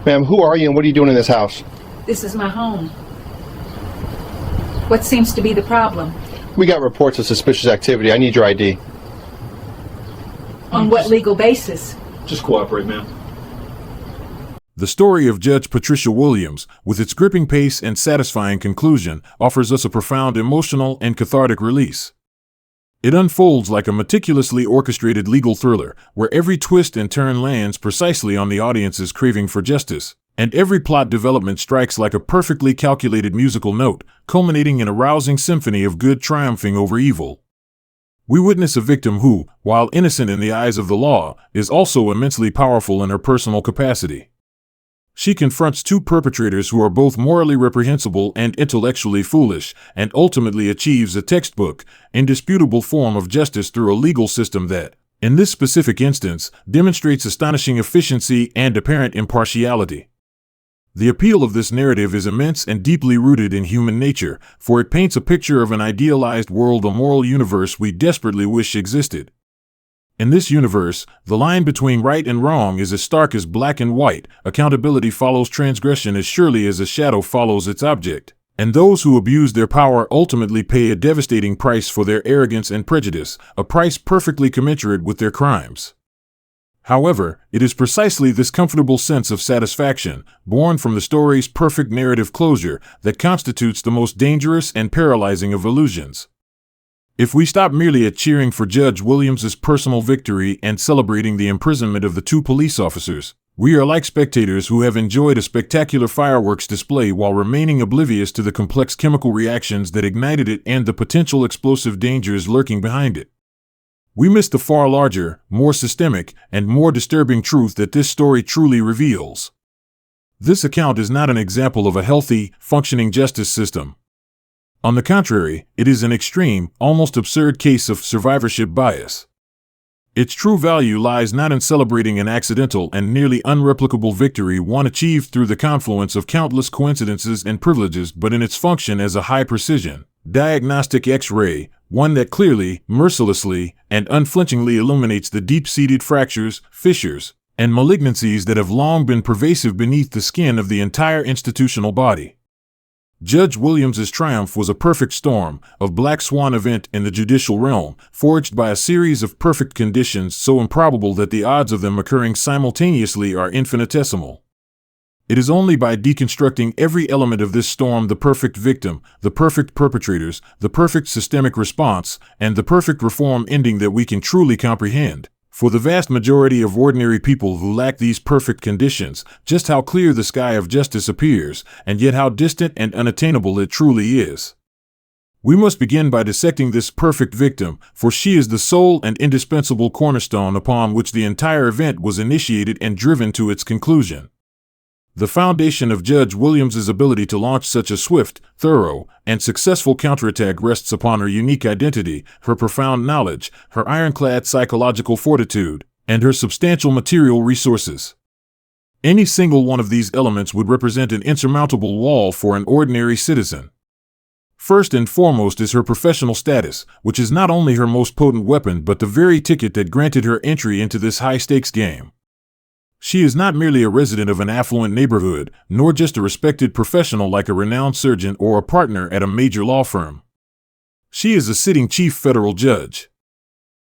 Ma'am, who are you and what are you doing in this house? This is my home. What seems to be the problem? We got reports of suspicious activity. I need your ID. On what legal basis? Just cooperate, ma'am. The story of Judge Patricia Williams, with its gripping pace and satisfying conclusion, offers us a profound emotional and cathartic release. It unfolds like a meticulously orchestrated legal thriller, where every twist and turn lands precisely on the audience's craving for justice, and every plot development strikes like a perfectly calculated musical note, culminating in a rousing symphony of good triumphing over evil. We witness a victim who, while innocent in the eyes of the law, is also immensely powerful in her personal capacity. She confronts two perpetrators who are both morally reprehensible and intellectually foolish, and ultimately achieves a textbook, indisputable form of justice through a legal system that, in this specific instance, demonstrates astonishing efficiency and apparent impartiality. The appeal of this narrative is immense and deeply rooted in human nature, for it paints a picture of an idealized world, a moral universe we desperately wish existed. In this universe, the line between right and wrong is as stark as black and white, accountability follows transgression as surely as a shadow follows its object, and those who abuse their power ultimately pay a devastating price for their arrogance and prejudice, a price perfectly commensurate with their crimes. However, it is precisely this comfortable sense of satisfaction, born from the story's perfect narrative closure, that constitutes the most dangerous and paralyzing of illusions. If we stop merely at cheering for Judge Williams's personal victory and celebrating the imprisonment of the two police officers, we are like spectators who have enjoyed a spectacular fireworks display while remaining oblivious to the complex chemical reactions that ignited it and the potential explosive dangers lurking behind it. We miss the far larger, more systemic, and more disturbing truth that this story truly reveals. This account is not an example of a healthy, functioning justice system. On the contrary, it is an extreme, almost absurd case of survivorship bias. Its true value lies not in celebrating an accidental and nearly unreplicable victory one achieved through the confluence of countless coincidences and privileges, but in its function as a high-precision, diagnostic X-ray, one that clearly, mercilessly, and unflinchingly illuminates the deep-seated fractures, fissures, and malignancies that have long been pervasive beneath the skin of the entire institutional body. Judge Williams's triumph was a perfect storm, a black swan event in the judicial realm, forged by a series of perfect conditions so improbable that the odds of them occurring simultaneously are infinitesimal. It is only by deconstructing every element of this storm, the perfect victim, the perfect perpetrators, the perfect systemic response, and the perfect reform ending, that we can truly comprehend, for the vast majority of ordinary people who lack these perfect conditions, just how clear the sky of justice appears, and yet how distant and unattainable it truly is. We must begin by dissecting this perfect victim, for she is the sole and indispensable cornerstone upon which the entire event was initiated and driven to its conclusion. The foundation of Judge Williams's ability to launch such a swift, thorough, and successful counterattack rests upon her unique identity, her profound knowledge, her ironclad psychological fortitude, and her substantial material resources. Any single one of these elements would represent an insurmountable wall for an ordinary citizen. First and foremost is her professional status, which is not only her most potent weapon but the very ticket that granted her entry into this high-stakes game. She is not merely a resident of an affluent neighborhood, nor just a respected professional like a renowned surgeon or a partner at a major law firm. She is a sitting chief federal judge.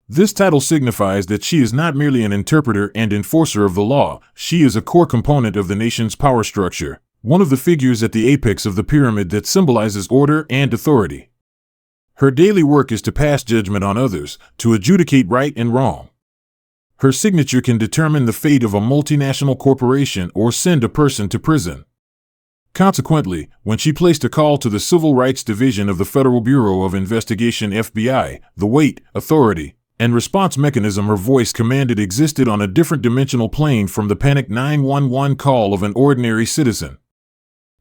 This title signifies that she is not merely an interpreter and enforcer of the law, she is a core component of the nation's power structure, one of the figures at the apex of the pyramid that symbolizes order and authority. Her daily work is to pass judgment on others, to adjudicate right and wrong. Her signature can determine the fate of a multinational corporation or send a person to prison. Consequently, when she placed a call to the Civil Rights Division of the Federal Bureau of Investigation (FBI), the weight, authority, and response mechanism her voice commanded existed on a different dimensional plane from the panicked 911 call of an ordinary citizen.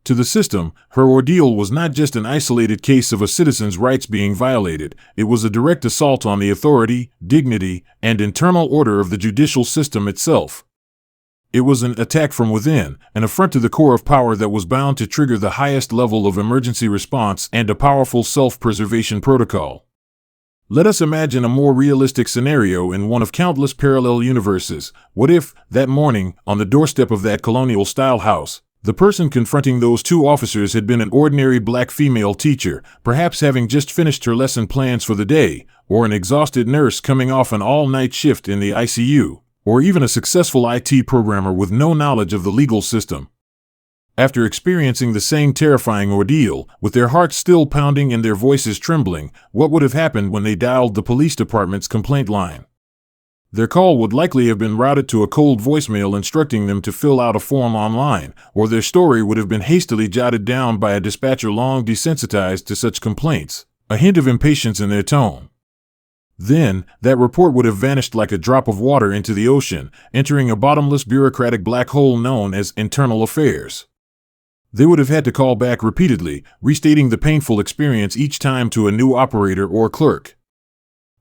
To the system, her ordeal was not just an isolated case of a citizen's rights being violated, it was a direct assault on the authority, dignity, and internal order of the judicial system itself. It was an attack from within, an affront to the core of power that was bound to trigger the highest level of emergency response and a powerful self-preservation protocol. Let us imagine a more realistic scenario in one of countless parallel universes. What if, that morning, on the doorstep of that colonial-style house, the person confronting those two officers had been an ordinary black female teacher, perhaps having just finished her lesson plans for the day, or an exhausted nurse coming off an all-night shift in the ICU, or even a successful IT programmer with no knowledge of the legal system? After experiencing the same terrifying ordeal, with their hearts still pounding and their voices trembling, what would have happened when they dialed the police department's complaint line? Their call would likely have been routed to a cold voicemail instructing them to fill out a form online, or their story would have been hastily jotted down by a dispatcher long desensitized to such complaints, a hint of impatience in their tone. Then, that report would have vanished like a drop of water into the ocean, entering a bottomless bureaucratic black hole known as internal affairs. They would have had to call back repeatedly, restating the painful experience each time to a new operator or clerk.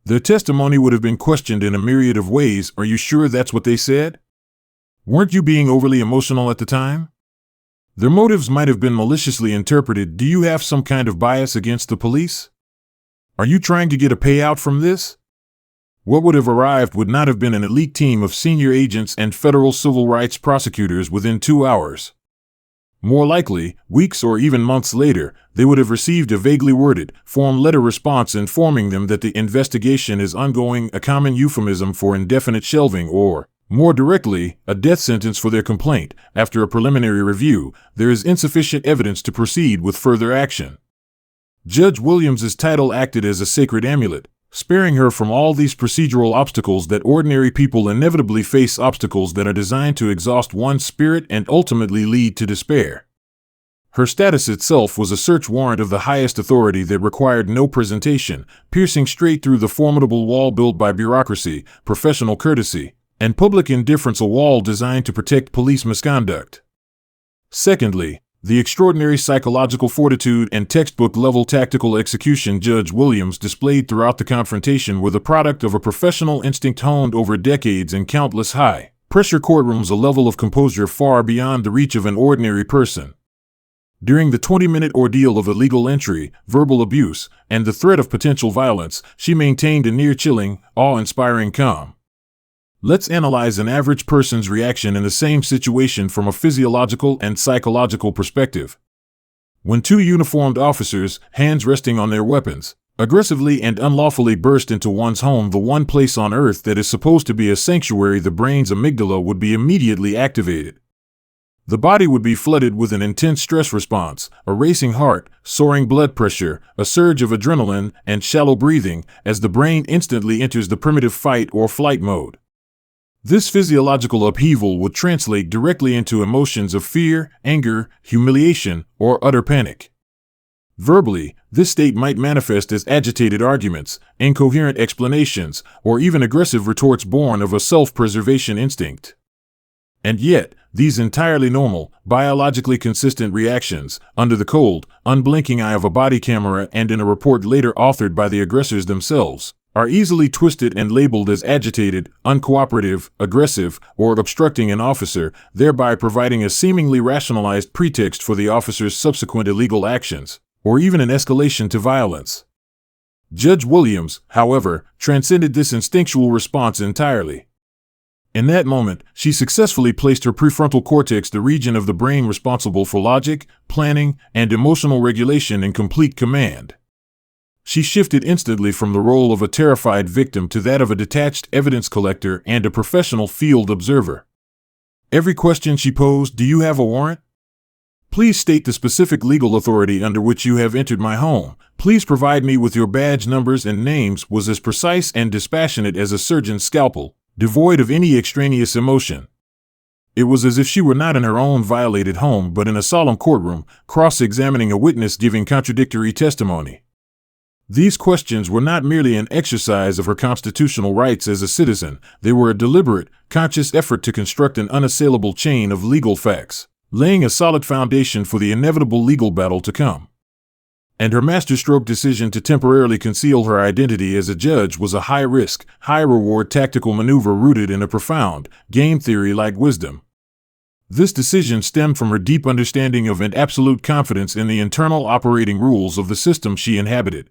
Their testimony would have been questioned in a myriad of ways. Are you sure that's what they said? Weren't you being overly emotional at the time? Their motives might have been maliciously interpreted. Do you have some kind of bias against the police? Are you trying to get a payout from this? What would have arrived would not have been an elite team of senior agents and federal civil rights prosecutors within 2 hours. More likely, weeks or even months later, they would have received a vaguely worded, form letter response informing them that the investigation is ongoing, a common euphemism for indefinite shelving, or, more directly, a death sentence for their complaint. After a preliminary review, there is insufficient evidence to proceed with further action. Judge Williams's title acted as a sacred amulet, sparing her from all these procedural obstacles that ordinary people inevitably face, obstacles that are designed to exhaust one's spirit and ultimately lead to despair. Her status itself was a search warrant of the highest authority that required no presentation, piercing straight through the formidable wall built by bureaucracy, professional courtesy, and public indifference, a wall designed to protect police misconduct. Secondly, the extraordinary psychological fortitude and textbook-level tactical execution Judge Williams displayed throughout the confrontation were the product of a professional instinct honed over decades in countless high-pressure courtrooms, a level of composure far beyond the reach of an ordinary person. During the 20-minute ordeal of illegal entry, verbal abuse, and the threat of potential violence, she maintained a near-chilling, awe-inspiring calm. Let's analyze an average person's reaction in the same situation from a physiological and psychological perspective. When two uniformed officers, hands resting on their weapons, aggressively and unlawfully burst into one's home, the one place on earth that is supposed to be a sanctuary, the brain's amygdala would be immediately activated. The body would be flooded with an intense stress response, a racing heart, soaring blood pressure, a surge of adrenaline, and shallow breathing, as the brain instantly enters the primitive fight or flight mode. This physiological upheaval would translate directly into emotions of fear, anger, humiliation, or utter panic. Verbally, this state might manifest as agitated arguments, incoherent explanations, or even aggressive retorts born of a self-preservation instinct. And yet, these entirely normal, biologically consistent reactions, under the cold, unblinking eye of a body camera and in a report later authored by the aggressors themselves, are easily twisted and labeled as agitated, uncooperative, aggressive, or obstructing an officer, thereby providing a seemingly rationalized pretext for the officer's subsequent illegal actions, or even an escalation to violence. Judge Williams, however, transcended this instinctual response entirely. In that moment, she successfully placed her prefrontal cortex, the region of the brain responsible for logic, planning, and emotional regulation, in complete command. She shifted instantly from the role of a terrified victim to that of a detached evidence collector and a professional field observer. Every question she posed, "Do you have a warrant? Please state the specific legal authority under which you have entered my home. Please provide me with your badge numbers and names," was as precise and dispassionate as a surgeon's scalpel, devoid of any extraneous emotion. It was as if she were not in her own violated home but in a solemn courtroom, cross-examining a witness giving contradictory testimony. These questions were not merely an exercise of her constitutional rights as a citizen, they were a deliberate, conscious effort to construct an unassailable chain of legal facts, laying a solid foundation for the inevitable legal battle to come. And her masterstroke decision to temporarily conceal her identity as a judge was a high-risk, high-reward tactical maneuver rooted in a profound, game theory-like wisdom. This decision stemmed from her deep understanding of and absolute confidence in the internal operating rules of the system she inhabited.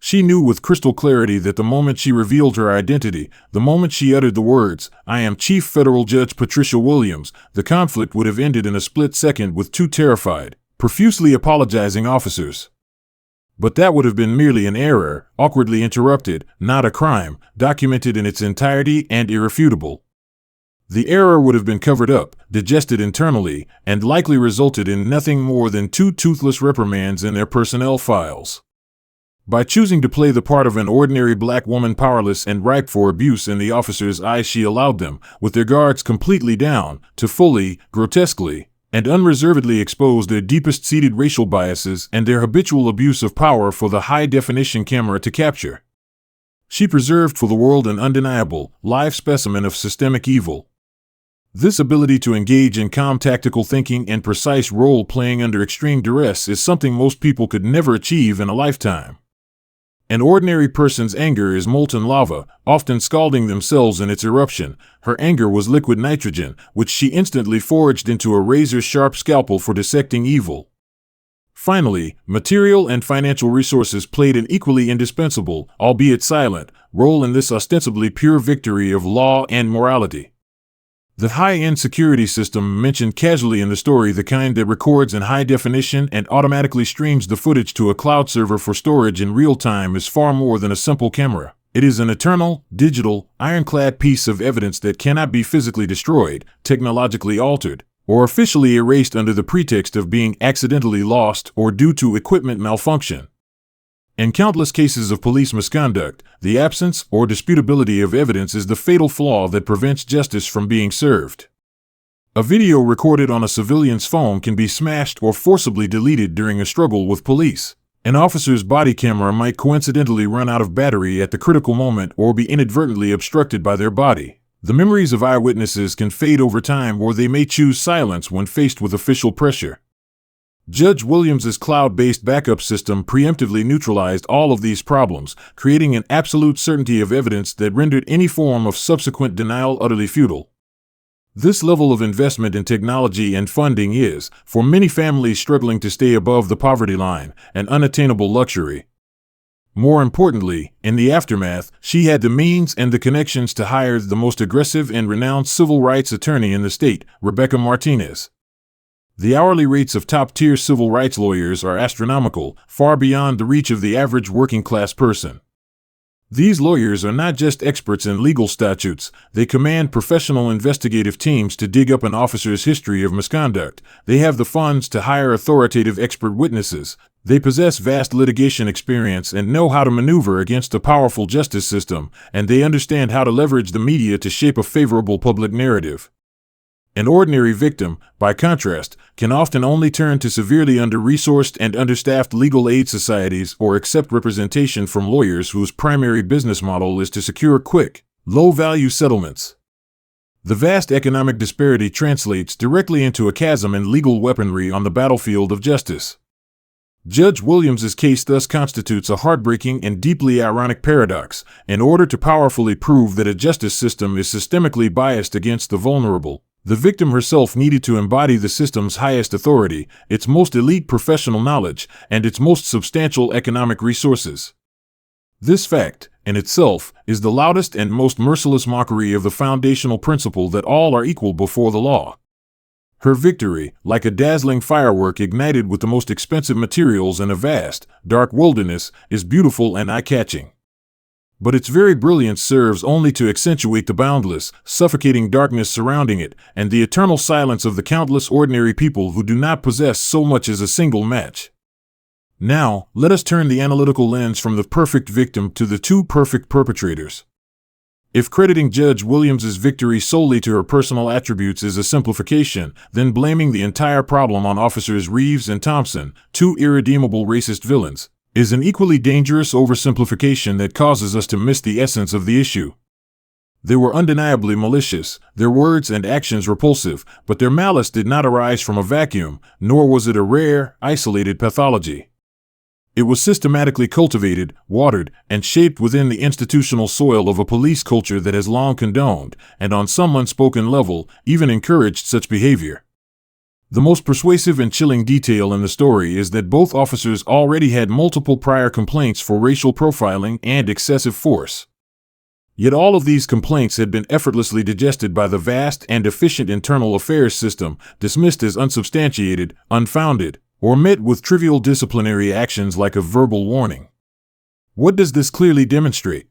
She knew with crystal clarity that the moment she revealed her identity, the moment she uttered the words, "I am Chief Federal Judge Patricia Williams," the conflict would have ended in a split second with two terrified, profusely apologizing officers. But that would have been merely an error, awkwardly interrupted, not a crime, documented in its entirety and irrefutable. The error would have been covered up, digested internally, and likely resulted in nothing more than two toothless reprimands in their personnel files. By choosing to play the part of an ordinary black woman, powerless and ripe for abuse in the officer's eyes, she allowed them, with their guards completely down, to fully, grotesquely, and unreservedly expose their deepest-seated racial biases and their habitual abuse of power for the high-definition camera to capture. She preserved for the world an undeniable, live specimen of systemic evil. This ability to engage in calm tactical thinking and precise role-playing under extreme duress is something most people could never achieve in a lifetime. An ordinary person's anger is molten lava, often scalding themselves in its eruption. Her anger was liquid nitrogen, which she instantly forged into a razor-sharp scalpel for dissecting evil. Finally, material and financial resources played an equally indispensable, albeit silent, role in this ostensibly pure victory of law and morality. The high-end security system mentioned casually in the story, the kind that records in high definition and automatically streams the footage to a cloud server for storage in real time, is far more than a simple camera. It is an eternal, digital, ironclad piece of evidence that cannot be physically destroyed, technologically altered, or officially erased under the pretext of being accidentally lost or due to equipment malfunction. In countless cases of police misconduct, the absence or disputability of evidence is the fatal flaw that prevents justice from being served. A video recorded on a civilian's phone can be smashed or forcibly deleted during a struggle with police. An officer's body camera might coincidentally run out of battery at the critical moment or be inadvertently obstructed by their body. The memories of eyewitnesses can fade over time, or they may choose silence when faced with official pressure. Judge Williams's cloud-based backup system preemptively neutralized all of these problems, creating an absolute certainty of evidence that rendered any form of subsequent denial utterly futile. This level of investment in technology and funding is, for many families struggling to stay above the poverty line, an unattainable luxury. More importantly, in the aftermath, she had the means and the connections to hire the most aggressive and renowned civil rights attorney in the state, Rebecca Martinez. The hourly rates of top-tier civil rights lawyers are astronomical, far beyond the reach of the average working-class person. These lawyers are not just experts in legal statutes, they command professional investigative teams to dig up an officer's history of misconduct. They have the funds to hire authoritative expert witnesses. They possess vast litigation experience and know how to maneuver against a powerful justice system, and they understand how to leverage the media to shape a favorable public narrative. An ordinary victim, by contrast, can often only turn to severely under-resourced and understaffed legal aid societies or accept representation from lawyers whose primary business model is to secure quick, low-value settlements. The vast economic disparity translates directly into a chasm in legal weaponry on the battlefield of justice. Judge Williams's case thus constitutes a heartbreaking and deeply ironic paradox. In order to powerfully prove that a justice system is systemically biased against the vulnerable, the victim herself needed to embody the system's highest authority, its most elite professional knowledge, and its most substantial economic resources. This fact, in itself, is the loudest and most merciless mockery of the foundational principle that all are equal before the law. Her victory, like a dazzling firework ignited with the most expensive materials in a vast, dark wilderness, is beautiful and eye-catching. But its very brilliance serves only to accentuate the boundless, suffocating darkness surrounding it, and the eternal silence of the countless ordinary people who do not possess so much as a single match. Now, let us turn the analytical lens from the perfect victim to the two perfect perpetrators. If crediting Judge Williams's victory solely to her personal attributes is a simplification, then blaming the entire problem on Officers Reeves and Thompson, two irredeemable racist villains, is an equally dangerous oversimplification that causes us to miss the essence of the issue. They were undeniably malicious, their words and actions repulsive, but their malice did not arise from a vacuum, nor was it a rare, isolated pathology. It was systematically cultivated, watered, and shaped within the institutional soil of a police culture that has long condoned, and on some unspoken level, even encouraged such behavior. The most persuasive and chilling detail in the story is that both officers already had multiple prior complaints for racial profiling and excessive force. Yet all of these complaints had been effortlessly digested by the vast and efficient internal affairs system, dismissed as unsubstantiated, unfounded, or met with trivial disciplinary actions like a verbal warning. What does this clearly demonstrate?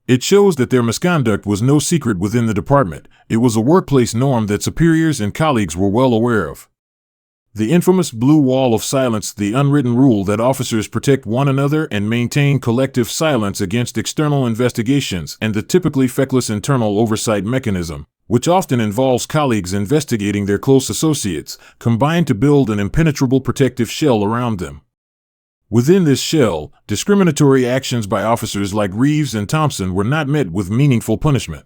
It shows that their misconduct was no secret within the department. It was a workplace norm that superiors and colleagues were well aware of. The infamous blue wall of silence, the unwritten rule that officers protect one another and maintain collective silence against external investigations, and the typically feckless internal oversight mechanism, which often involves colleagues investigating their close associates, combine to build an impenetrable protective shell around them. Within this shell, discriminatory actions by officers like Reeves and Thompson were not met with meaningful punishment.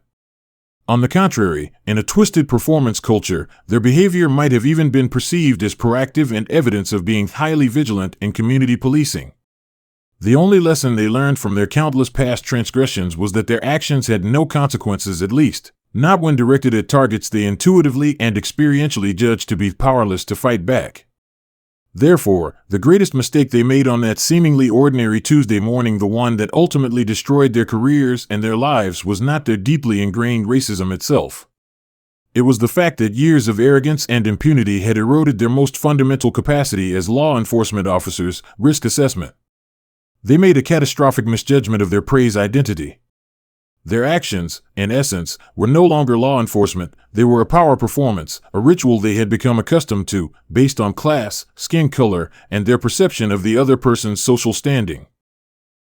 On the contrary, in a twisted performance culture, their behavior might have even been perceived as proactive and evidence of being highly vigilant in community policing. The only lesson they learned from their countless past transgressions was that their actions had no consequences, at least not when directed at targets they intuitively and experientially judged to be powerless to fight back. Therefore, the greatest mistake they made on that seemingly ordinary Tuesday morning, the one that ultimately destroyed their careers and their lives, was not their deeply ingrained racism itself. It was the fact that years of arrogance and impunity had eroded their most fundamental capacity as law enforcement officers, risk assessment. They made a catastrophic misjudgment of their praise identity. Their actions, in essence, were no longer law enforcement. They were a power performance, a ritual they had become accustomed to, based on class, skin color, and their perception of the other person's social standing.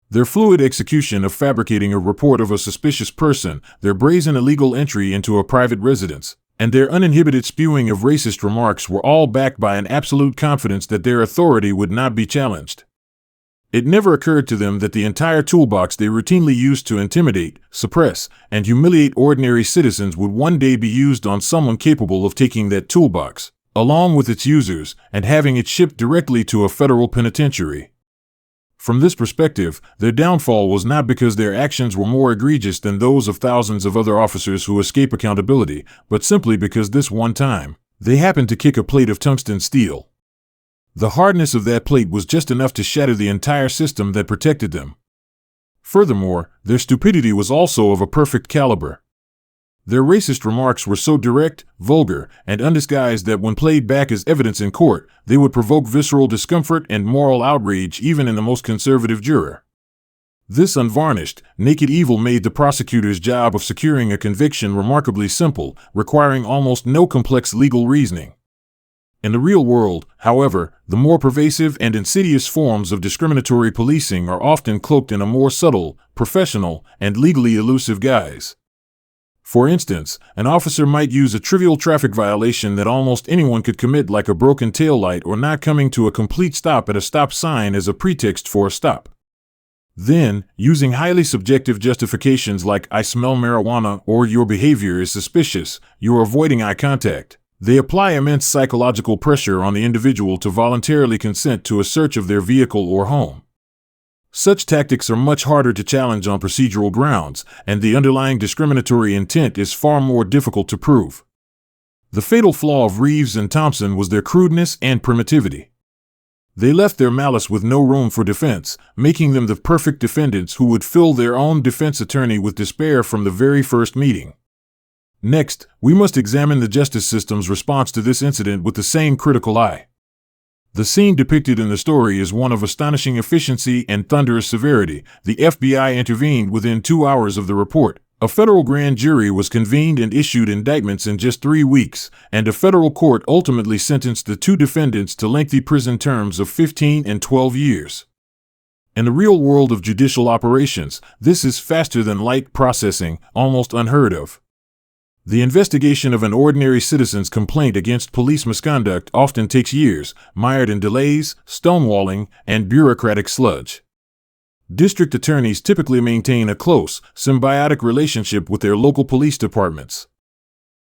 Their fluid execution of fabricating a report of a suspicious person, their brazen illegal entry into a private residence, and their uninhibited spewing of racist remarks were all backed by an absolute confidence that their authority would not be challenged. It never occurred to them that the entire toolbox they routinely used to intimidate, suppress, and humiliate ordinary citizens would one day be used on someone capable of taking that toolbox, along with its users, and having it shipped directly to a federal penitentiary. From this perspective, their downfall was not because their actions were more egregious than those of thousands of other officers who escape accountability, but simply because this one time, they happened to kick a plate of tungsten steel. The hardness of that plate was just enough to shatter the entire system that protected them. Furthermore, their stupidity was also of a perfect caliber. Their racist remarks were so direct, vulgar, and undisguised that when played back as evidence in court, they would provoke visceral discomfort and moral outrage even in the most conservative juror. This unvarnished, naked evil made the prosecutor's job of securing a conviction remarkably simple, requiring almost no complex legal reasoning. In the real world, however, the more pervasive and insidious forms of discriminatory policing are often cloaked in a more subtle, professional, and legally elusive guise. For instance, an officer might use a trivial traffic violation that almost anyone could commit, like a broken taillight or not coming to a complete stop at a stop sign, as a pretext for a stop. Then, using highly subjective justifications like "I smell marijuana" or "your behavior is suspicious, you're avoiding eye contact," they apply immense psychological pressure on the individual to voluntarily consent to a search of their vehicle or home. Such tactics are much harder to challenge on procedural grounds, and the underlying discriminatory intent is far more difficult to prove. The fatal flaw of Reeves and Thompson was their crudeness and primitivity. They left their malice with no room for defense, making them the perfect defendants who would fill their own defense attorney with despair from the very first meeting. Next, we must examine the justice system's response to this incident with the same critical eye. The scene depicted in the story is one of astonishing efficiency and thunderous severity. The FBI intervened within 2 hours of the report. A federal grand jury was convened and issued indictments in just 3 weeks, and a federal court ultimately sentenced the 2 defendants to lengthy prison terms of 15 and 12 years. In the real world of judicial operations, this is faster than light processing, almost unheard of. The investigation of an ordinary citizen's complaint against police misconduct often takes years, mired in delays, stonewalling, and bureaucratic sludge. District attorneys typically maintain a close, symbiotic relationship with their local police departments.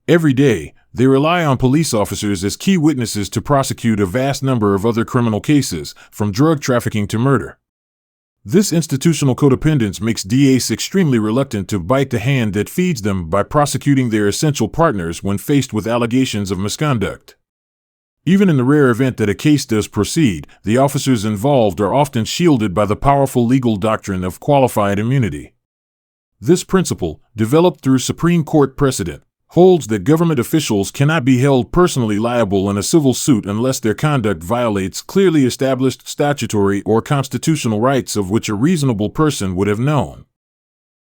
Every day, they rely on police officers as key witnesses to prosecute a vast number of other criminal cases, from drug trafficking to murder. This institutional codependence makes DAs extremely reluctant to bite the hand that feeds them by prosecuting their essential partners when faced with allegations of misconduct. Even in the rare event that a case does proceed, the officers involved are often shielded by the powerful legal doctrine of qualified immunity. This principle, developed through Supreme Court precedent, holds that government officials cannot be held personally liable in a civil suit unless their conduct violates clearly established statutory or constitutional rights of which a reasonable person would have known.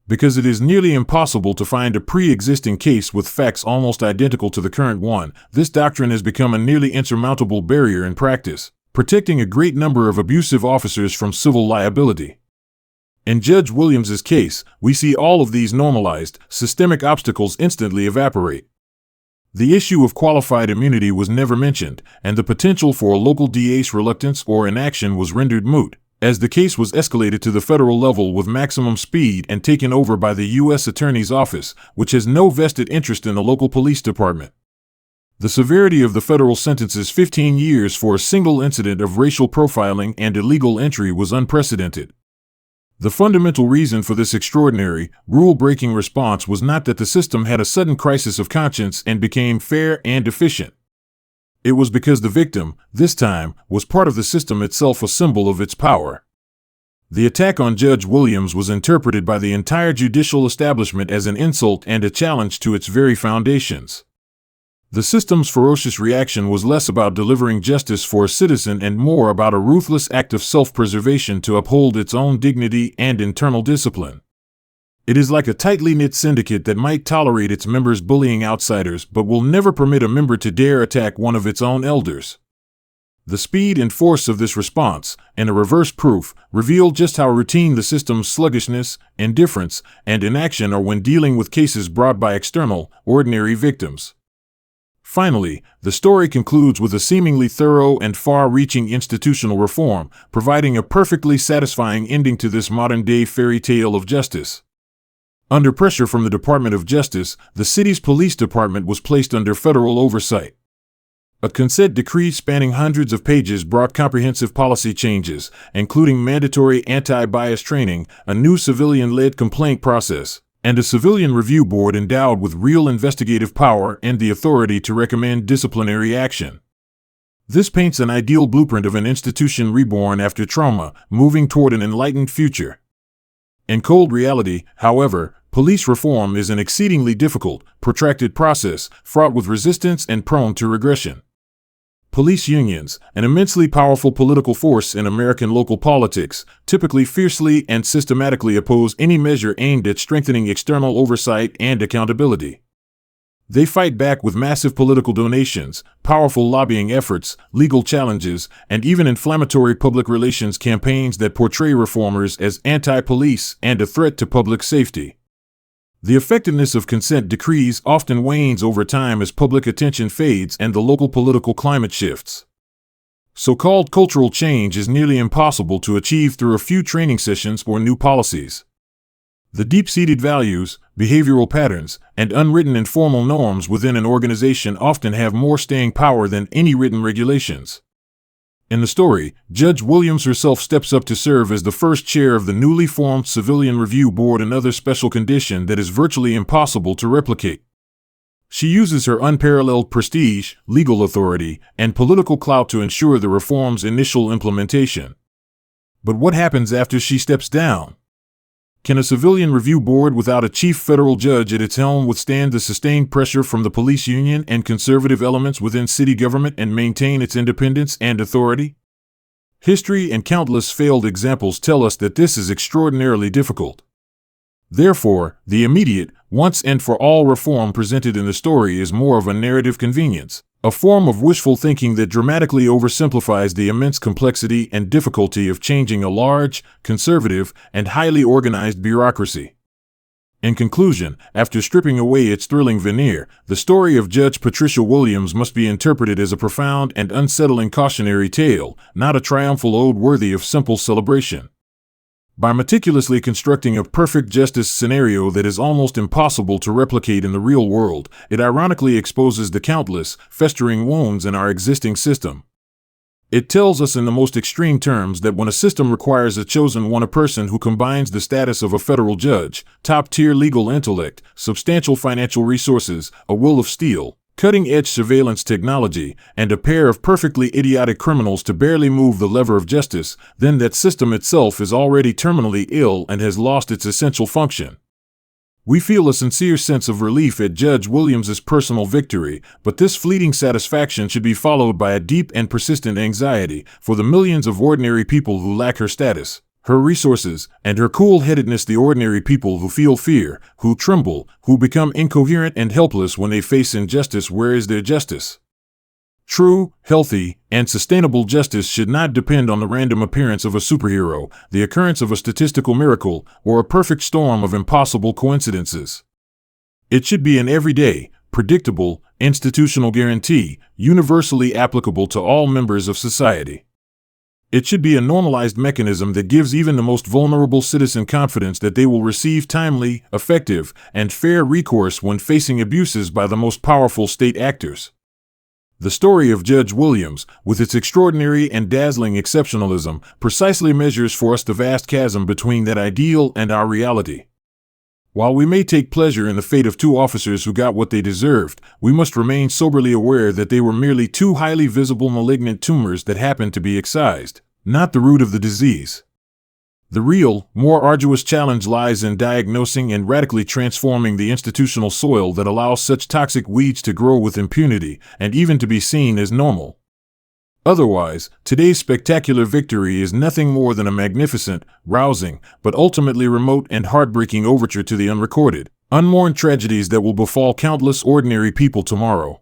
Because it is nearly impossible to find a pre-existing case with facts almost identical to the current one, this doctrine has become a nearly insurmountable barrier in practice, protecting a great number of abusive officers from civil liability. In Judge Williams's case, we see all of these normalized, systemic obstacles instantly evaporate. The issue of qualified immunity was never mentioned, and the potential for a local DA's reluctance or inaction was rendered moot, as the case was escalated to the federal level with maximum speed and taken over by the U.S. Attorney's Office, which has no vested interest in the local police department. The severity of the federal sentences, 15 years for a single incident of racial profiling and illegal entry, was unprecedented. The fundamental reason for this extraordinary, rule-breaking response was not that the system had a sudden crisis of conscience and became fair and efficient. It was because the victim, this time, was part of the system itself, a symbol of its power. The attack on Judge Williams was interpreted by the entire judicial establishment as an insult and a challenge to its very foundations. The system's ferocious reaction was less about delivering justice for a citizen and more about a ruthless act of self-preservation to uphold its own dignity and internal discipline. It is like a tightly knit syndicate that might tolerate its members bullying outsiders but will never permit a member to dare attack one of its own elders. The speed and force of this response, and a reverse proof, reveal just how routine the system's sluggishness, indifference, and inaction are when dealing with cases brought by external, ordinary victims. Finally, the story concludes with a seemingly thorough and far-reaching institutional reform, providing a perfectly satisfying ending to this modern-day fairy tale of justice. Under pressure from the Department of Justice, the city's police department was placed under federal oversight. A consent decree spanning hundreds of pages brought comprehensive policy changes, including mandatory anti-bias training, a new civilian-led complaint process, and a civilian review board endowed with real investigative power and the authority to recommend disciplinary action. This paints an ideal blueprint of an institution reborn after trauma, moving toward an enlightened future. In cold reality, however, police reform is an exceedingly difficult, protracted process, fraught with resistance and prone to regression. Police unions, an immensely powerful political force in American local politics, typically fiercely and systematically oppose any measure aimed at strengthening external oversight and accountability. They fight back with massive political donations, powerful lobbying efforts, legal challenges, and even inflammatory public relations campaigns that portray reformers as anti-police and a threat to public safety. The effectiveness of consent decrees often wanes over time as public attention fades and the local political climate shifts. So-called cultural change is nearly impossible to achieve through a few training sessions or new policies. The deep-seated values, behavioral patterns, and unwritten informal norms within an organization often have more staying power than any written regulations. In the story, Judge Williams herself steps up to serve as the first chair of the newly formed Civilian Review Board, another special condition that is virtually impossible to replicate. She uses her unparalleled prestige, legal authority, and political clout to ensure the reform's initial implementation. But what happens after she steps down? Can a civilian review board without a chief federal judge at its helm withstand the sustained pressure from the police union and conservative elements within city government and maintain its independence and authority? History and countless failed examples tell us that this is extraordinarily difficult. Therefore, the immediate, once and for all reform presented in the story is more of a narrative convenience, a form of wishful thinking that dramatically oversimplifies the immense complexity and difficulty of changing a large, conservative, and highly organized bureaucracy. In conclusion, after stripping away its thrilling veneer, the story of Judge Patricia Williams must be interpreted as a profound and unsettling cautionary tale, not a triumphal ode worthy of simple celebration. By meticulously constructing a perfect justice scenario that is almost impossible to replicate in the real world, it ironically exposes the countless, festering wounds in our existing system. It tells us in the most extreme terms that when a system requires a chosen one, a person who combines the status of a federal judge, top-tier legal intellect, substantial financial resources, a will of steel, cutting-edge surveillance technology, and a pair of perfectly idiotic criminals to barely move the lever of justice, then that system itself is already terminally ill and has lost its essential function. We feel a sincere sense of relief at Judge Williams's personal victory, but this fleeting satisfaction should be followed by a deep and persistent anxiety for the millions of ordinary people who lack her status, her resources, and her cool-headedness, the ordinary people who feel fear, who tremble, who become incoherent and helpless when they face injustice. Where is their justice? True, healthy, and sustainable justice should not depend on the random appearance of a superhero, the occurrence of a statistical miracle, or a perfect storm of impossible coincidences. It should be an everyday, predictable, institutional guarantee, universally applicable to all members of society. It should be a normalized mechanism that gives even the most vulnerable citizen confidence that they will receive timely, effective, and fair recourse when facing abuses by the most powerful state actors. The story of Judge Williams, with its extraordinary and dazzling exceptionalism, precisely measures for us the vast chasm between that ideal and our reality. While we may take pleasure in the fate of two officers who got what they deserved, we must remain soberly aware that they were merely two highly visible malignant tumors that happened to be excised, not the root of the disease. The real, more arduous challenge lies in diagnosing and radically transforming the institutional soil that allows such toxic weeds to grow with impunity and even to be seen as normal. Otherwise, today's spectacular victory is nothing more than a magnificent, rousing, but ultimately remote and heartbreaking overture to the unrecorded, unmourned tragedies that will befall countless ordinary people tomorrow.